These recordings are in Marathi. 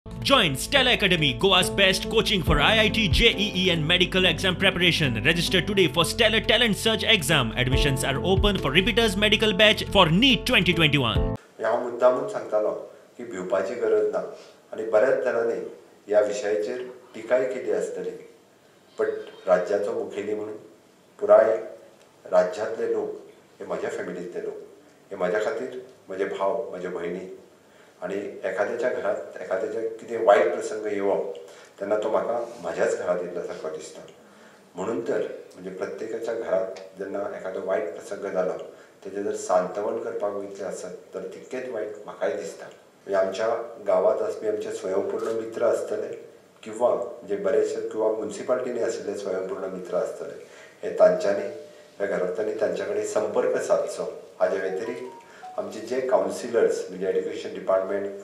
Join Stella Academy, Goa's best coaching for IIT, JEE and medical exam preparation. Register today for Stellar Talent Search exam. Admissions are open for repeaters medical batch for NEET 2021. हांव मुद्दामून सांगतालो की भिवपाची गरज ना आनी बऱ्याच जाणांनी ह्या विशयाचेर टिकाय केली आसतली, बट राज्याचो मुखेली म्हणून पुराय राज्यांतले लोक हे म्हज्या फॅमिलींतले लोक, हे म्हाज्या खातीर म्हजे भाव, म्हजे भयणी आनी एखाद्याच्या घरांत एखाद्याचे कितें वायट प्रसंग येवप तेन्ना तो म्हाका म्हाज्याच घरांत येयल्ल्या सारको दिसता. म्हणून तर म्हणजे प्रत्येकाच्या घरांत जेन्ना एखादो वायट प्रसंग जालो तेजें जर सांतवण करपाक वयतले आसत तर तितकेच वायट म्हाकाय दिसता. म्हणजे आमच्या गांवांत आसपी आमचे स्वयंपूर्ण मित्र आसतले किंवा जे बरेचशे किंवा म्युनिसिपालिटीनी आशिल्ले स्वयंपूर्ण मित्र आसतले, हे तांच्यांनी ह्या घरांतल्यांनी तांच्या कडेन संपर्क सादचो. हाजे व्यतिरिक्त आमचे जे कावन्सिलर्स म्हणजे education department,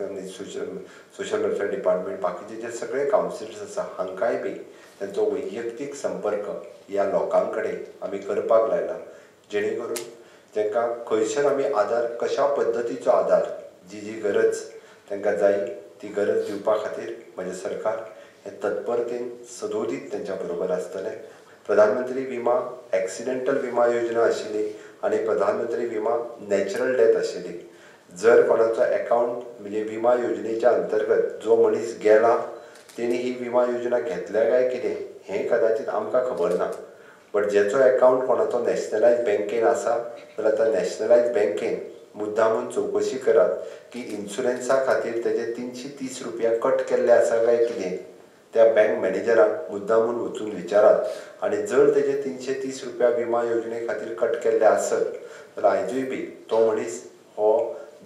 social welfare department, बाकीचे जे सगळे कावन्सिलर्स आसा हांकांय बी तांचो वैयक्तीक संपर्क ह्या लोकां कडेन आमी करपाक लायला, जेणे करून तांकां खंयसर आमी आदार, कशा पद्दतीचो आदार, जी जी गरज तांकां जाय ती गरज दिवपा खातीर म्हजें सरकार हें तत्परतेन सदोदीत तांच्या बरोबर आसतलें. प्रधानमंत्री विमा एक्सिडेंटल विमा योजना आशिल्ली आनी प्रधानमंत्री विमा नॅचरल डेथ आशिल्ली. जर कोणाचो अकावंट म्हणजे विमा योजनेच्या अंतर्गत जो मनीस गेला तेणी ही विमा योजना घेतल्या काय कितें हें कदाचित आमकां खबर ना, बट जेचो अकावंट कोणाचो नॅशनलायज बँकेन आसा जाल्यार त्या नॅशनलायज बँकेन मुद्दामून चवकशी करात की इन्शुरन्सा खातीर तेजे 330 रुपया कट केल्ले आसा काय कितें. त्या बँक मॅनेजराक मुद्दामून वचून विचारात आनी जर तेजे 330 रुपया विमा योजने खातीर कट केल्ले आसत जाल्यार आयजूय बी तो मनीस हो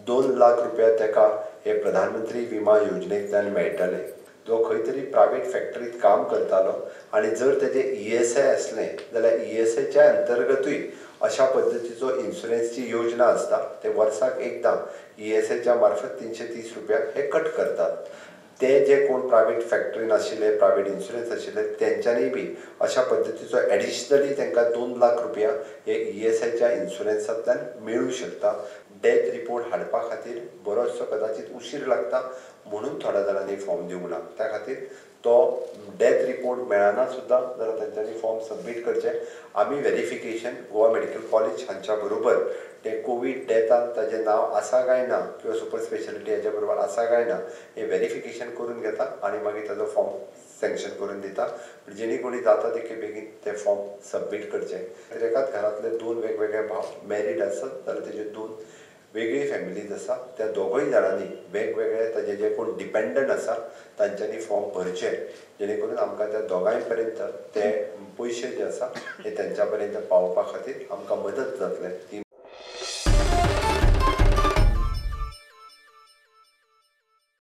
2 लाख रुपया ताका हे प्रधानमंत्री विमा योजनेंतल्यान मेळटले. जो खंय तरी प्रायवेट फॅक्टरीत काम करतालो आनी जर तेजे ESI आसलें जाल्यार ESIच्या अंतर्गतूय अशा पद्दतीचो इन्शुरन्सची योजना आसता. ते वर्साक एकदां ESIच्या मार्फत 330 रुपया हे कट करतात. ते जे कोण प्रायवेट फॅक्टरीन आशिल्ले, प्रायवेट इन्शुरन्स आशिल्ले तेंच्यांनी बी अशा पद्दतीचो एडिशनली तांकां 2 लाख रुपया हे ESIच्या इन्शुरन्सांतल्यान मेळूं शकता. डेथ रिपोर्ट हाडपा खातीर बरोचसो कदाचित उशीर लागता, म्हणून थोड्या जाणांनी फॉर्म दिवंक ना. त्या खातीर तो डेथ रिपोर्ट मेळना सुद्दां जाल्यार तांच्यांनी फॉर्म सबमीट करचे. आमी व्हेरिफिकेशन गोवा मेडिकल कॉलेज हांच्या बरोबर ते कोवीड डेथान ताजें नांव आसा काय ना किंवा सुपर स्पेशलिटी हाच्या बरोबर आसा काय ना हें व्हेरिफिकेशन करून घेता आनी मागीर ताजो फॉर्म सँक्शन करून दिता. जेणी कोणी जाता तितके बेगीन ते फॉर्म सबमीट करचे. एकाच घरांतले 2 वेगवेगळे भाव मॅरीड आसत जाल्यार तेजे 2 वेगळी फॅमिलीज आसा, त्या दोगूय जाणांनी वेगवेगळे ताजे जे कोण डिपेंडंट आसा तांच्यांनी फॉर्म भरचे, जेणे करून आमकां त्या दोगांय पर्यंत ते पयशे जे आसा हे तेंच्या पर्यंत पावोवपा खातीर आमकां मदत जातले. ती